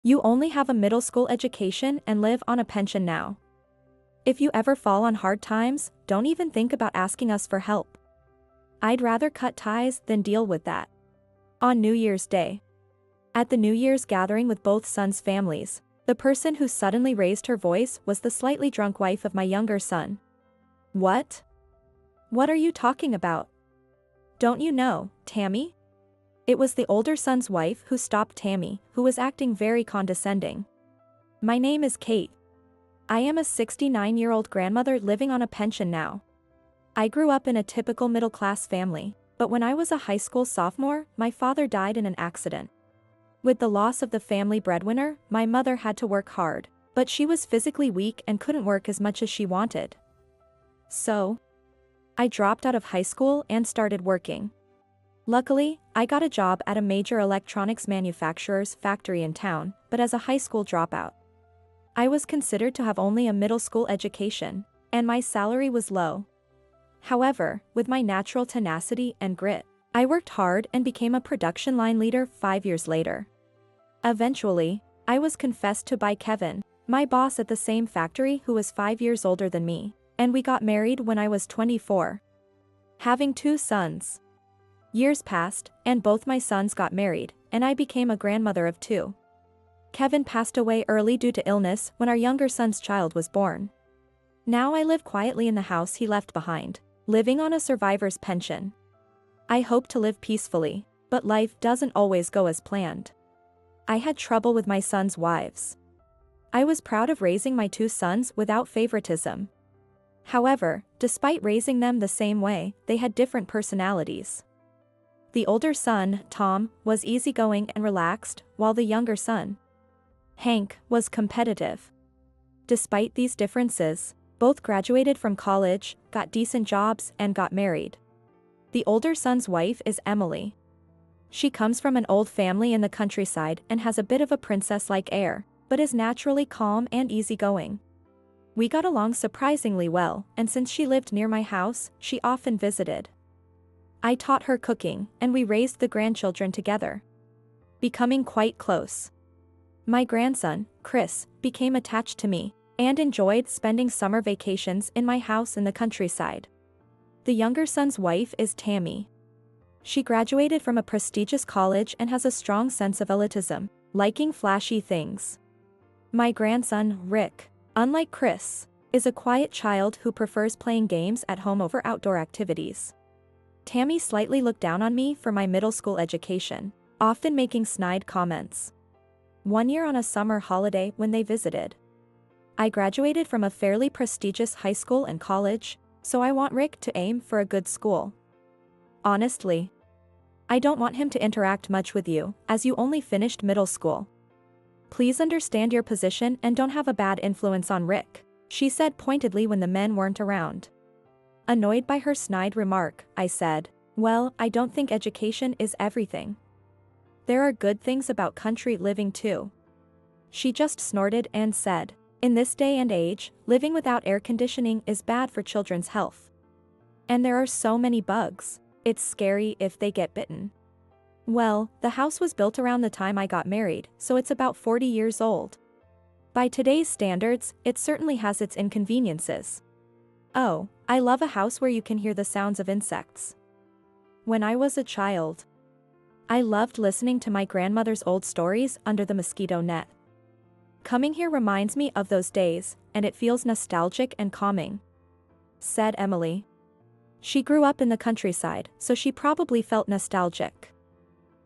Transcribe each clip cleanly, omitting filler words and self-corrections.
You only have a middle school education and live on a pension now. If you ever fall on hard times, don't even think about asking us for help. I'd rather cut ties than deal with that. On New Year's Day. At the New Year's gathering with both sons' families, the person who suddenly raised her voice was the slightly drunk wife of my younger son. What? What are you talking about? Don't you know, Tammy? It was the older son's wife who stopped Tammy, who was acting very condescending. My name is Kate. I am a 69-year-old grandmother living on a pension now. I grew up in a typical middle-class family, but when I was a high school sophomore, my father died in an accident. With the loss of the family breadwinner, my mother had to work hard, but she was physically weak and couldn't work as much as she wanted. So, I dropped out of high school and started working. Luckily, I got a job at a major electronics manufacturer's factory in town, but as a high school dropout. I was considered to have only a middle school education, and my salary was low. However, with my natural tenacity and grit, I worked hard and became a production line leader 5 years later. Eventually, I was confessed to by Kevin, my boss at the same factory who was 5 years older than me, and we got married when I was 24. Having 2 sons. Years passed, and both my sons got married, and I became a grandmother of 2. Kevin passed away early due to illness when our younger son's child was born. Now I live quietly in the house he left behind, living on a survivor's pension. I hope to live peacefully, but life doesn't always go as planned. I had trouble with my sons' wives. I was proud of raising my 2 sons without favoritism. However, despite raising them the same way, they had different personalities. The older son, Tom, was easygoing and relaxed, while the younger son, Hank, was competitive. Despite these differences, both graduated from college, got decent jobs, and got married. The older son's wife is Emily. She comes from an old family in the countryside and has a bit of a princess-like air, but is naturally calm and easygoing. We got along surprisingly well, and since she lived near my house, she often visited. I taught her cooking, and we raised the grandchildren together, becoming quite close. My grandson, Chris, became attached to me, and enjoyed spending summer vacations in my house in the countryside. The younger son's wife is Tammy. She graduated from a prestigious college and has a strong sense of elitism, liking flashy things. My grandson, Rick, unlike Chris, is a quiet child who prefers playing games at home over outdoor activities. Tammy slightly looked down on me for my middle school education, often making snide comments. One year on a summer holiday when they visited, I graduated from a fairly prestigious high school and college, so I want Rick to aim for a good school. Honestly, I don't want him to interact much with you, as you only finished middle school. Please understand your position and don't have a bad influence on Rick, she said pointedly when the men weren't around. Annoyed by her snide remark, I said, well, I don't think education is everything. There are good things about country living too. She just snorted and said, in this day and age, living without air conditioning is bad for children's health. And there are so many bugs, it's scary if they get bitten. Well, the house was built around the time I got married, so it's about 40 years old. By today's standards, it certainly has its inconveniences. Oh, I love a house where you can hear the sounds of insects. When I was a child, I loved listening to my grandmother's old stories under the mosquito net. Coming here reminds me of those days, and it feels nostalgic and calming, said Emily. She grew up in the countryside, so she probably felt nostalgic.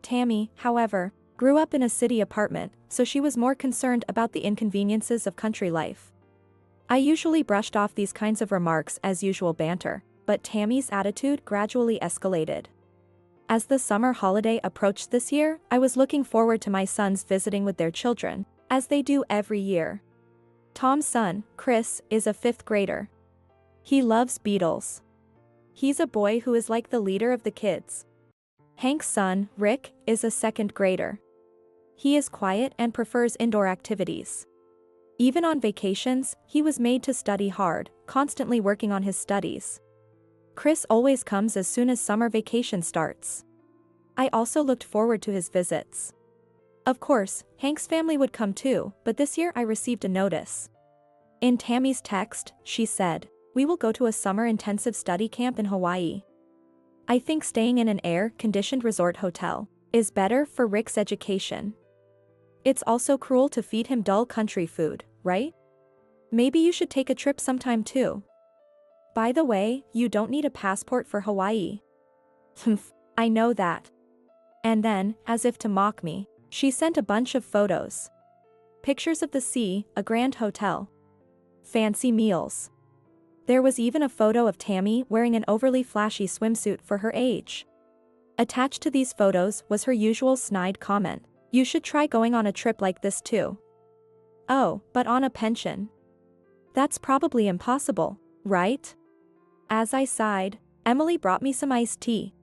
Tammy, however, grew up in a city apartment, so she was more concerned about the inconveniences of country life. I usually brushed off these kinds of remarks as usual banter, but Tammy's attitude gradually escalated. As the summer holiday approached this year, I was looking forward to my sons visiting with their children, as they do every year. Tom's son, Chris, is a 5th grader. He loves Beatles. He's a boy who is like the leader of the kids. Hank's son, Rick, is a 2nd grader. He is quiet and prefers indoor activities. Even on vacations, he was made to study hard, constantly working on his studies. Chris always comes as soon as summer vacation starts. I also looked forward to his visits. Of course, Hank's family would come too, but this year I received a notice. In Tammy's text, she said, "We will go to a summer intensive study camp in Hawaii. I think staying in an air-conditioned resort hotel is better for Rick's education. It's also cruel to feed him dull country food, right? Maybe you should take a trip sometime too. By the way, you don't need a passport for Hawaii." I know that. And then, as if to mock me, she sent a bunch of photos. Pictures of the sea, a grand hotel, fancy meals. There was even a photo of Tammy wearing an overly flashy swimsuit for her age. Attached to these photos was her usual snide comment, "You should try going on a trip like this too." Oh, but on a pension. That's probably impossible, right? As I sighed, Emily brought me some iced tea.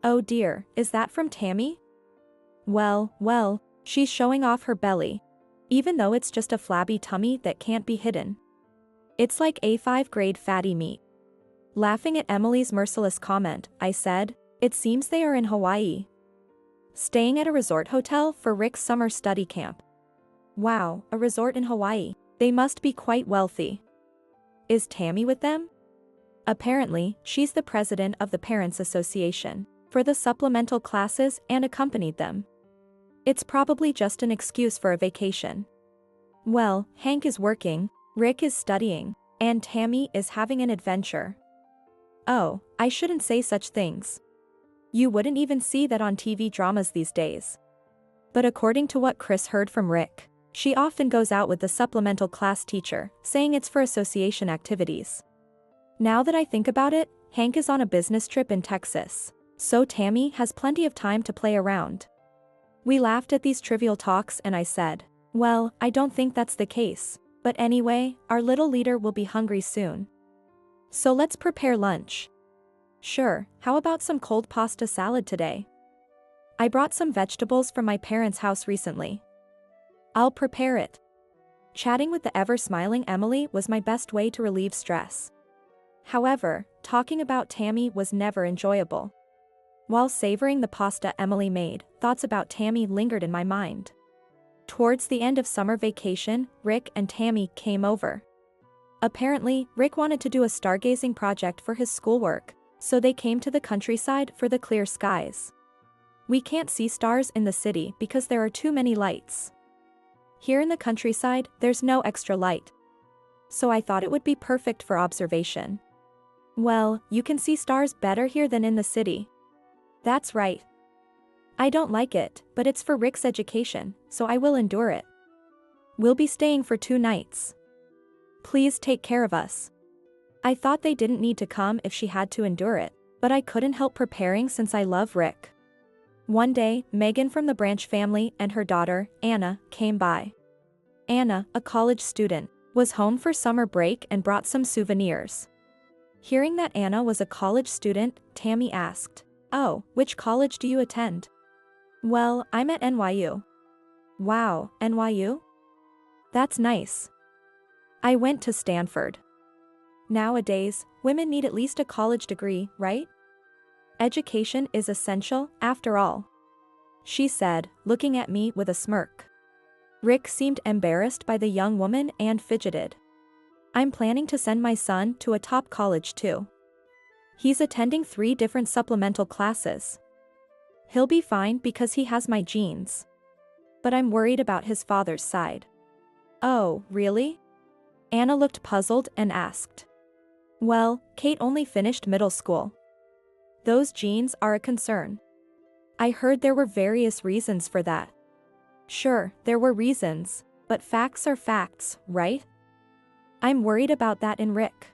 Oh dear, is that from Tammy? Well, she's showing off her belly. Even though it's just a flabby tummy that can't be hidden. It's like A5 grade fatty meat. Laughing at Emily's merciless comment, I said, "It seems they are in Hawaii. Staying at a resort hotel for Rick's summer study camp. Wow, a resort in Hawaii. They must be quite wealthy. Is Tammy with them?" Apparently, she's the president of the Parents Association for the supplemental classes and accompanied them. It's probably just an excuse for a vacation. Well, Hank is working, Rick is studying, and Tammy is having an adventure. Oh, I shouldn't say such things. You wouldn't even see that on TV dramas these days. But according to what Chris heard from Rick, she often goes out with the supplemental class teacher, saying it's for association activities. Now that I think about it, Hank is on a business trip in Texas, so Tammy has plenty of time to play around. We laughed at these trivial talks and I said, "Well, I don't think that's the case, but anyway, our little leader will be hungry soon. So let's prepare lunch." Sure, how about some cold pasta salad today? I brought some vegetables from my parents' house recently. I'll prepare it. Chatting with the ever-smiling Emily was my best way to relieve stress. However, talking about Tammy was never enjoyable. While savoring the pasta Emily made, thoughts about Tammy lingered in my mind. Towards the end of summer vacation, Rick and Tammy came over. Apparently, Rick wanted to do a stargazing project for his schoolwork, so they came to the countryside for the clear skies. We can't see stars in the city because there are too many lights. Here in the countryside, there's no extra light. So I thought it would be perfect for observation. Well, you can see stars better here than in the city. That's right. I don't like it, but it's for Rick's education, so I will endure it. We'll be staying for 2 nights. Please take care of us. I thought they didn't need to come if she had to endure it, but I couldn't help preparing since I love Rick. One day, Megan from the Branch family and her daughter, Anna, came by. Anna, a college student, was home for summer break and brought some souvenirs. Hearing that Anna was a college student, Tammy asked, "Oh, which college do you attend?" "Well, I'm at NYU." "Wow, NYU? That's nice. I went to Stanford." Nowadays, women need at least a college degree, right? Education is essential, after all. She said, looking at me with a smirk. Rick seemed embarrassed by the young woman and fidgeted. "I'm planning to send my son to a top college too. He's attending 3 different supplemental classes. He'll be fine because he has my genes. But I'm worried about his father's side." "Oh, really?" Anna looked puzzled and asked. "Well, Kate only finished middle school. Those genes are a concern. I heard there were various reasons for that." "Sure, there were reasons, but facts are facts, right? I'm worried about that in Rick.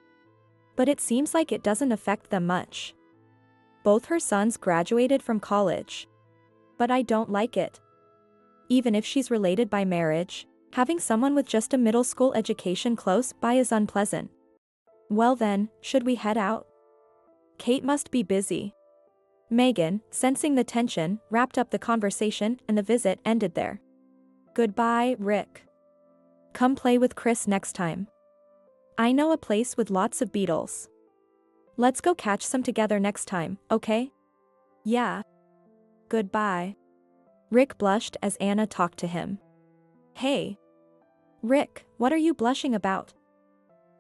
But it seems like it doesn't affect them much. Both her sons graduated from college. But I don't like it. Even if she's related by marriage, having someone with just a middle school education close by is unpleasant." "Well then, should we head out? Kate must be busy." Megan, sensing the tension, wrapped up the conversation and the visit ended there. "Goodbye, Rick. Come play with Chris next time. I know a place with lots of beetles. Let's go catch some together next time, okay?" "Yeah. Goodbye." Rick blushed as Anna talked to him. Hey. Rick, what are you blushing about?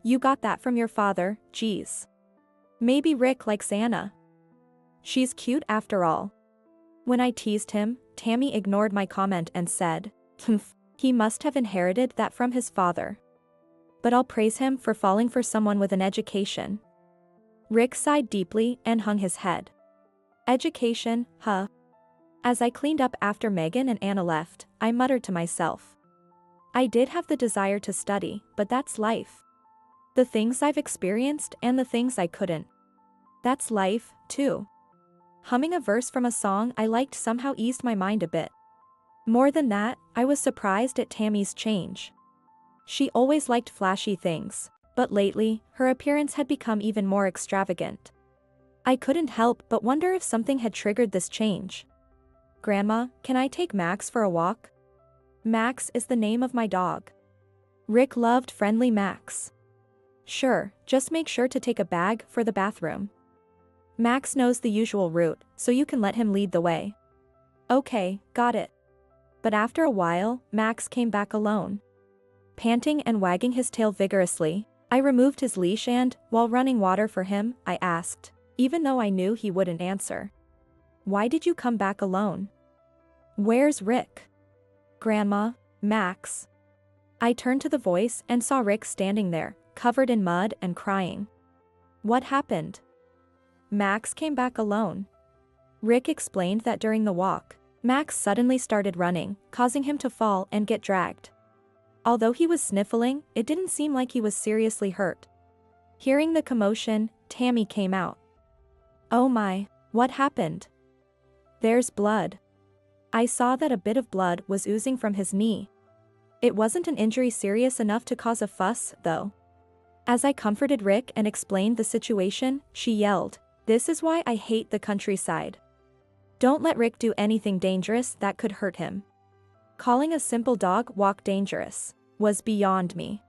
You got that from your father, geez. Maybe Rick likes Anna. She's cute after all. When I teased him, Tammy ignored my comment and said, "Humph, he must have inherited that from his father. But I'll praise him for falling for someone with an education." Rick sighed deeply and hung his head. Education, huh? As I cleaned up after Megan and Anna left, I muttered to myself. I did have the desire to study, but that's life. The things I've experienced and the things I couldn't. That's life, too. Humming a verse from a song I liked somehow eased my mind a bit. More than that, I was surprised at Tammy's change. She always liked flashy things, but lately, her appearance had become even more extravagant. I couldn't help but wonder if something had triggered this change. "Grandma, can I take Max for a walk?" Max is the name of my dog. Rick loved friendly Max. "Sure, just make sure to take a bag for the bathroom. Max knows the usual route, so you can let him lead the way." "Okay, got it." But after a while, Max came back alone. Panting and wagging his tail vigorously, I removed his leash and, while running water for him, I asked, even though I knew he wouldn't answer. "Why did you come back alone?" "Where's Rick?" "Grandma, Max." I turned to the voice and saw Rick standing there, covered in mud and crying. "What happened?" "Max came back alone." Rick explained that during the walk, Max suddenly started running, causing him to fall and get dragged. Although he was sniffling, it didn't seem like he was seriously hurt. Hearing the commotion, Tammy came out. "Oh my, what happened?" "There's blood." I saw that a bit of blood was oozing from his knee. It wasn't an injury serious enough to cause a fuss, though. As I comforted Rick and explained the situation, she yelled, "This is why I hate the countryside. Don't let Rick do anything dangerous that could hurt him." Calling a simple dog walk dangerous was beyond me.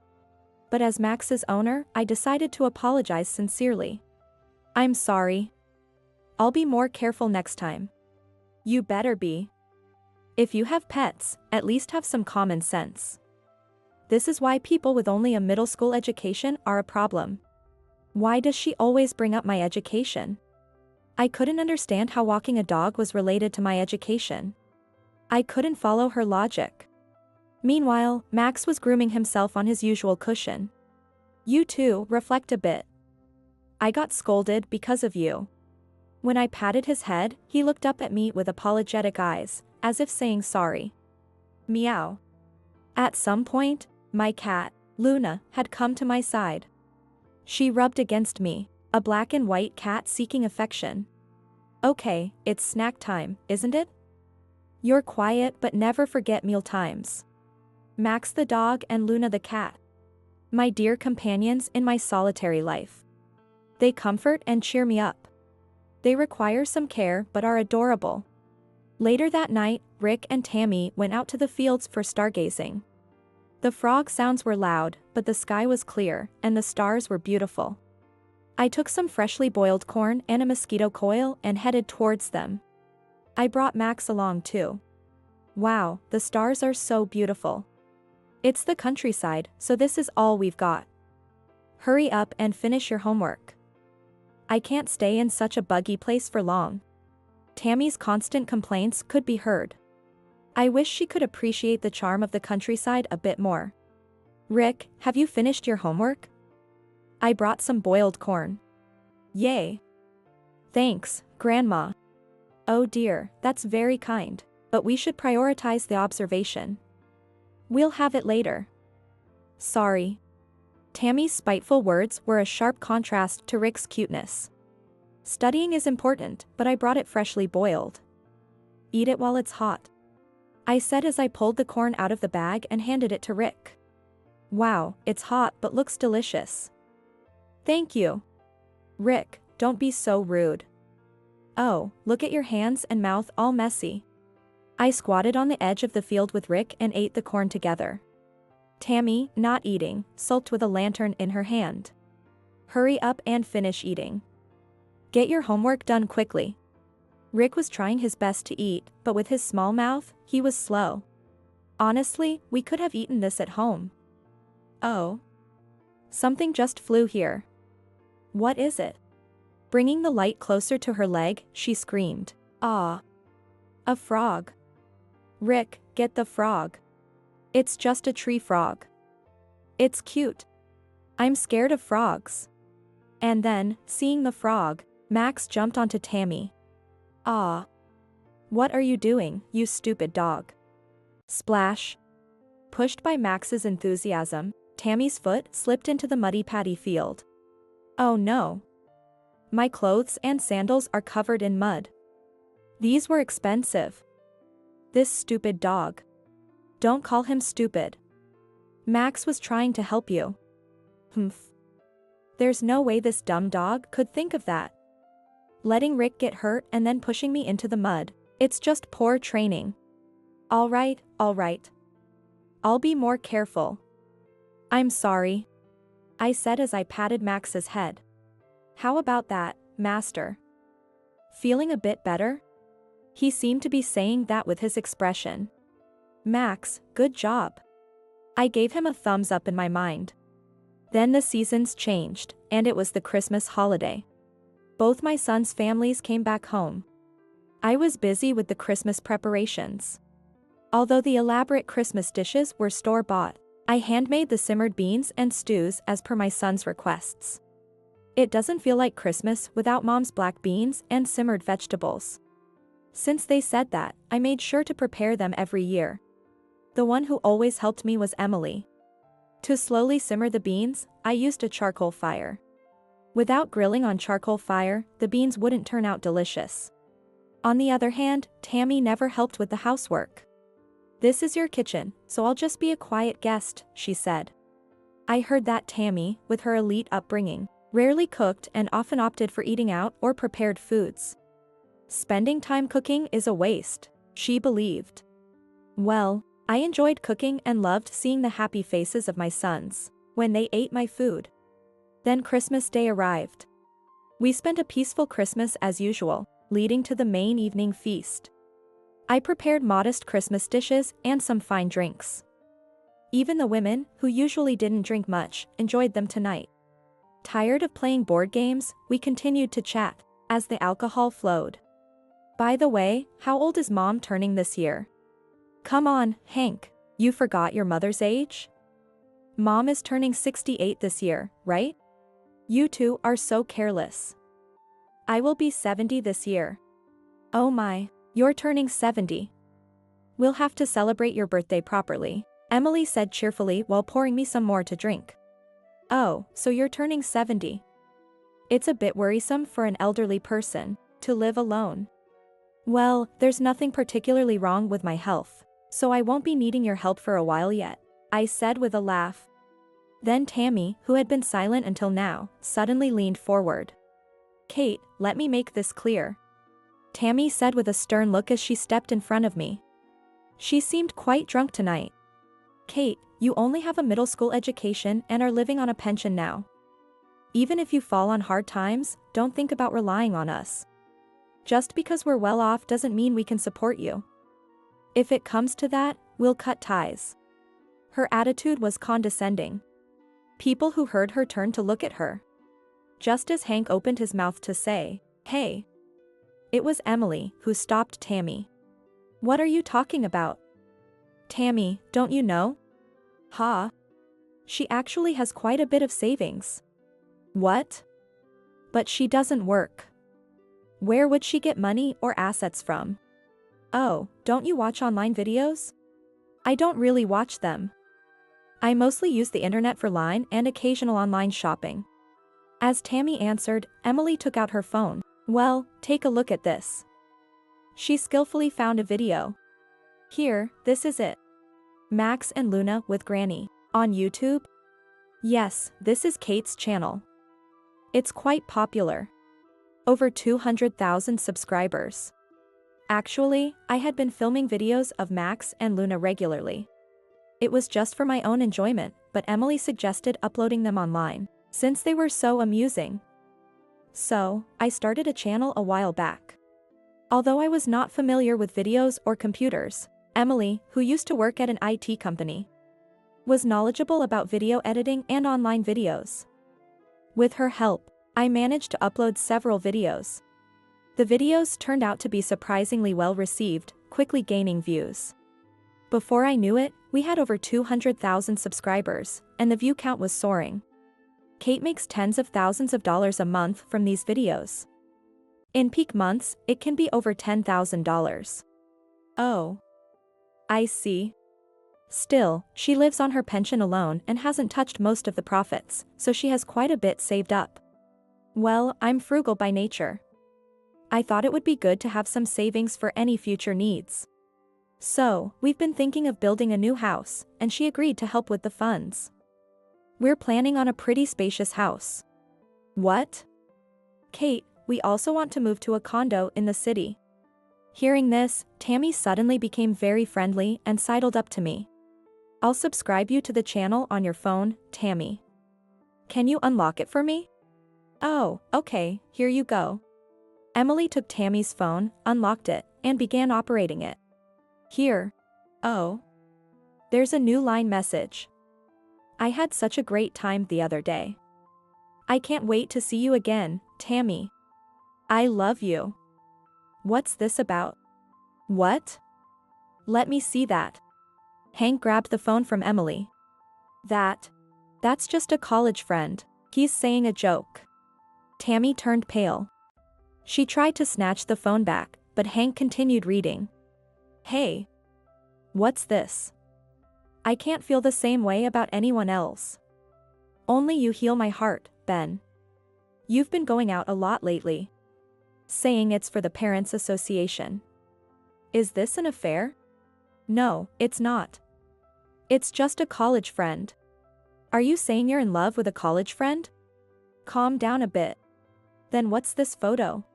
But as Max's owner, I decided to apologize sincerely. "I'm sorry. I'll be more careful next time." "You better be. If you have pets, at least have some common sense." This is why people with only a middle school education are a problem. Why does she always bring up my education? I couldn't understand how walking a dog was related to my education. I couldn't follow her logic. Meanwhile, Max was grooming himself on his usual cushion. "You too, reflect a bit. I got scolded because of you." When I patted his head, he looked up at me with apologetic eyes, as if saying sorry. Meow. At some point, my cat, Luna, had come to my side. She rubbed against me, a black and white cat seeking affection. "Okay, it's snack time, isn't it? You're quiet but never forget meal times." Max the dog and Luna the cat. My dear companions in my solitary life. They comfort and cheer me up. They require some care but are adorable. Later that night, Rick and Tammy went out to the fields for stargazing. The frog sounds were loud, but the sky was clear, and the stars were beautiful. I took some freshly boiled corn and a mosquito coil and headed towards them. I brought Max along too. Wow, the stars are so beautiful. It's the countryside, so this is all we've got. Hurry up and finish your homework. I can't stay in such a buggy place for long. Tammy's constant complaints could be heard. I wish she could appreciate the charm of the countryside a bit more. Rick, have you finished your homework? I brought some boiled corn. Yay. Thanks, Grandma. Oh dear, that's very kind, but we should prioritize the observation. We'll have it later. Sorry. Tammy's spiteful words were a sharp contrast to Rick's cuteness. Studying is important, but I brought it freshly boiled. Eat it while it's hot. I said as I pulled the corn out of the bag and handed it to Rick. Wow, it's hot but looks delicious. Thank you. Rick, don't be so rude. Oh, look at your hands and mouth all messy. I squatted on the edge of the field with Rick and ate the corn together. Tammy, not eating, sulked with a lantern in her hand. Hurry up and finish eating. Get your homework done quickly. Rick was trying his best to eat, but with his small mouth, he was slow. Honestly, we could have eaten this at home. Oh. Something just flew here. What is it? Bringing the light closer to her leg, she screamed. Ah. A frog. Rick, get the frog. It's just a tree frog. It's cute. I'm scared of frogs. And then, seeing the frog, Max jumped onto Tammy. Ah. What are you doing, you stupid dog? Splash. Pushed by Max's enthusiasm, Tammy's foot slipped into the muddy paddy field. Oh no. My clothes and sandals are covered in mud. These were expensive. This stupid dog. Don't call him stupid. Max was trying to help you. Humph. There's no way this dumb dog could think of that. Letting Rick get hurt and then pushing me into the mud. It's just poor training. All right. I'll be more careful. I'm sorry, I said as I patted Max's head. How about that, master? Feeling a bit better? He seemed to be saying that with his expression. Max, good job. I gave him a thumbs up in my mind. Then the seasons changed, and it was the Christmas holiday. Both my sons' families came back home. I was busy with the Christmas preparations. Although the elaborate Christmas dishes were store-bought, I handmade the simmered beans and stews as per my sons' requests. It doesn't feel like Christmas without Mom's black beans and simmered vegetables. Since they said that, I made sure to prepare them every year. The one who always helped me was Emily. To slowly simmer the beans, I used a charcoal fire. Without grilling on charcoal fire, the beans wouldn't turn out delicious. On the other hand, Tammy never helped with the housework. This is your kitchen, so I'll just be a quiet guest, she said. I heard that Tammy, with her elite upbringing, rarely cooked and often opted for eating out or prepared foods. Spending time cooking is a waste, she believed. Well, I enjoyed cooking and loved seeing the happy faces of my sons when they ate my food. Then Christmas Day arrived. We spent a peaceful Christmas as usual, leading to the main evening feast. I prepared modest Christmas dishes and some fine drinks. Even the women, who usually didn't drink much, enjoyed them tonight. Tired of playing board games, we continued to chat as the alcohol flowed. By the way, how old is Mom turning this year? Come on, Hank, you forgot your mother's age? Mom is turning 68 this year, right? You two are so careless. I will be 70 this year. Oh my, you're turning 70. We'll have to celebrate your birthday properly, Emily said cheerfully while pouring me some more to drink. Oh, so you're turning 70. It's a bit worrisome for an elderly person to live alone. Well, there's nothing particularly wrong with my health, so I won't be needing your help for a while yet, I said with a laugh. Then Tammy, who had been silent until now, suddenly leaned forward. Kate, let me make this clear, Tammy said with a stern look as she stepped in front of me. She seemed quite drunk tonight. Kate, you only have a middle school education and are living on a pension now. Even if you fall on hard times, don't think about relying on us. Just because we're well off doesn't mean we can support you. If it comes to that, we'll cut ties. Her attitude was condescending. People who heard her turned to look at her. Just as Hank opened his mouth to say, "Hey." It was Emily who stopped Tammy. What are you talking about? Tammy, don't you know? Ha. She actually has quite a bit of savings. What? But she doesn't work. Where would she get money or assets from? Oh, don't you watch online videos? I don't really watch them. I mostly use the internet for line and occasional online shopping. As Tammy answered, Emily took out her phone. Well, take a look at this. She skillfully found a video. Here, this is it. Max and Luna with Granny. On YouTube? Yes, this is Kate's channel. It's quite popular. Over 200,000 subscribers. Actually, I had been filming videos of Max and Luna regularly. It was just for my own enjoyment, but Emily suggested uploading them online, since they were so amusing. So, I started a channel a while back. Although I was not familiar with videos or computers, Emily, who used to work at an IT company, was knowledgeable about video editing and online videos. With her help, I managed to upload several videos. The videos turned out to be surprisingly well received, quickly gaining views. Before I knew it, we had over 200,000 subscribers, and the view count was soaring. Kate makes tens of thousands of dollars a month from these videos. In peak months, it can be over $10,000. Oh. I see. Still, she lives on her pension alone and hasn't touched most of the profits, so she has quite a bit saved up. Well, I'm frugal by nature. I thought it would be good to have some savings for any future needs. So, we've been thinking of building a new house, and she agreed to help with the funds. We're planning on a pretty spacious house. What? Kate, we also want to move to a condo in the city. Hearing this, Tammy suddenly became very friendly and sidled up to me. I'll subscribe you to the channel on your phone, Tammy. Can you unlock it for me? Oh, okay, here you go. Emily took Tammy's phone, unlocked it, and began operating it. Here. Oh. There's a new line message. I had such a great time the other day. I can't wait to see you again, Tammy. I love you. What's this about? What? Let me see that. Hank grabbed the phone from Emily. That's just a college friend. He's saying a joke. Tammy turned pale. She tried to snatch the phone back, but Hank continued reading. Hey. What's this? I can't feel the same way about anyone else. Only you heal my heart, Ben. You've been going out a lot lately. Saying it's for the Parents Association. Is this an affair? No, it's not. It's just a college friend. Are you saying you're in love with a college friend? Calm down a bit. Then what's this photo?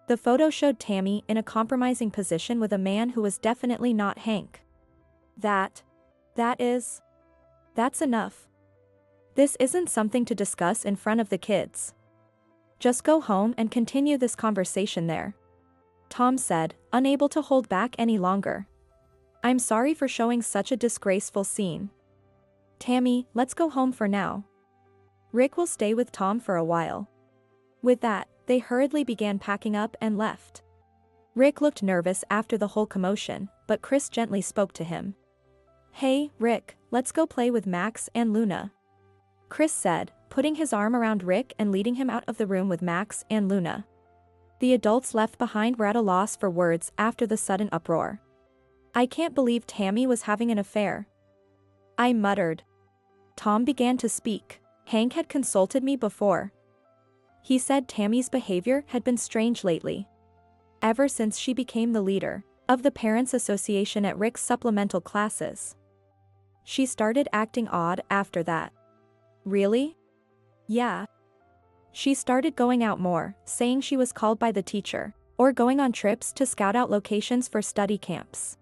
The photo showed Tammy in a compromising position with a man who was definitely not Hank. That's enough. This isn't something to discuss in front of the kids. Just go home and continue this conversation there. Tom said, unable to hold back any longer. I'm sorry for showing such a disgraceful scene. Tammy, let's go home for now. Rick will stay with Tom for a while. With that, they hurriedly began packing up and left. Rick looked nervous after the whole commotion, but Chris gently spoke to him. Hey, Rick, let's go play with Max and Luna. Chris said, putting his arm around Rick and leading him out of the room with Max and Luna. The adults left behind were at a loss for words after the sudden uproar. I can't believe Tammy was having an affair. I muttered. Tom began to speak. Hank had consulted me before. He said Tammy's behavior had been strange lately. Ever since she became the leader of the Parents Association at Rick's supplemental classes. She started acting odd after that. Really? Yeah. She started going out more, saying she was called by the teacher, or going on trips to scout out locations for study camps.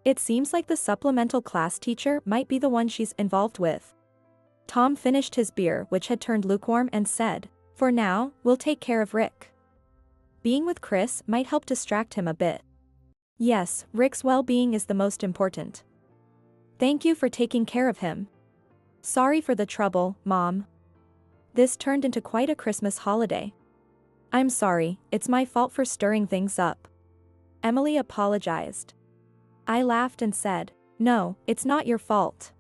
It seems like the supplemental class teacher might be the one she's involved with. Tom finished his beer, which had turned lukewarm, and said, for now, we'll take care of Rick. Being with Chris might help distract him a bit. Yes, Rick's well-being is the most important. Thank you for taking care of him. Sorry for the trouble, Mom. This turned into quite a Christmas holiday. I'm sorry, it's my fault for stirring things up. Emily apologized. I laughed and said, no, it's not your fault.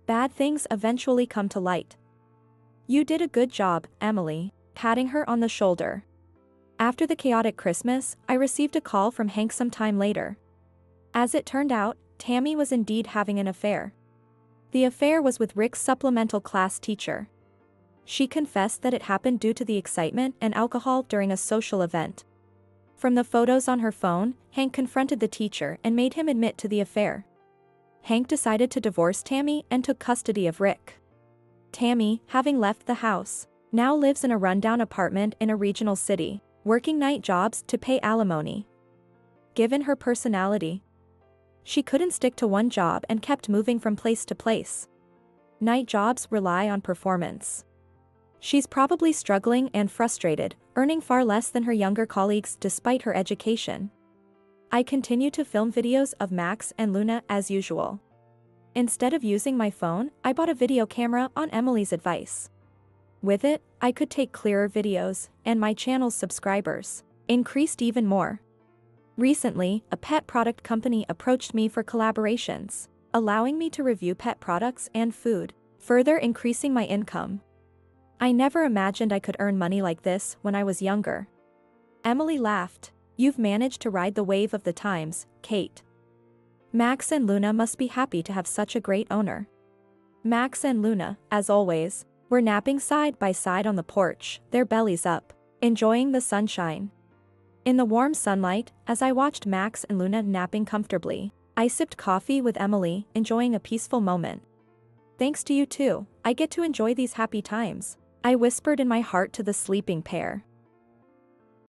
Bad things eventually come to light. You did a good job, Emily, patting her on the shoulder. After the chaotic Christmas, I received a call from Hank some time later. As it turned out, Tammy was indeed having an affair. The affair was with Rick's supplemental class teacher. She confessed that it happened due to the excitement and alcohol during a social event. From the photos on her phone, Hank confronted the teacher and made him admit to the affair. Hank decided to divorce Tammy and took custody of Rick. Tammy, having left the house, now lives in a rundown apartment in a regional city, working night jobs to pay alimony. Given her personality, she couldn't stick to one job and kept moving from place to place. Night jobs rely on performance. She's probably struggling and frustrated, earning far less than her younger colleagues despite her education. I continue to film videos of Max and Luna as usual. Instead of using my phone, I bought a video camera on Emily's advice. With it, I could take clearer videos, and my channel's subscribers increased even more. Recently, a pet product company approached me for collaborations, allowing me to review pet products and food, further increasing my income. I never imagined I could earn money like this when I was younger. Emily laughed. You've managed to ride the wave of the times, Kate. Max and Luna must be happy to have such a great owner. Max and Luna, as always, were napping side by side on the porch, their bellies up, enjoying the sunshine. In the warm sunlight, as I watched Max and Luna napping comfortably, I sipped coffee with Emily, enjoying a peaceful moment. Thanks to you too, I get to enjoy these happy times, I whispered in my heart to the sleeping pair.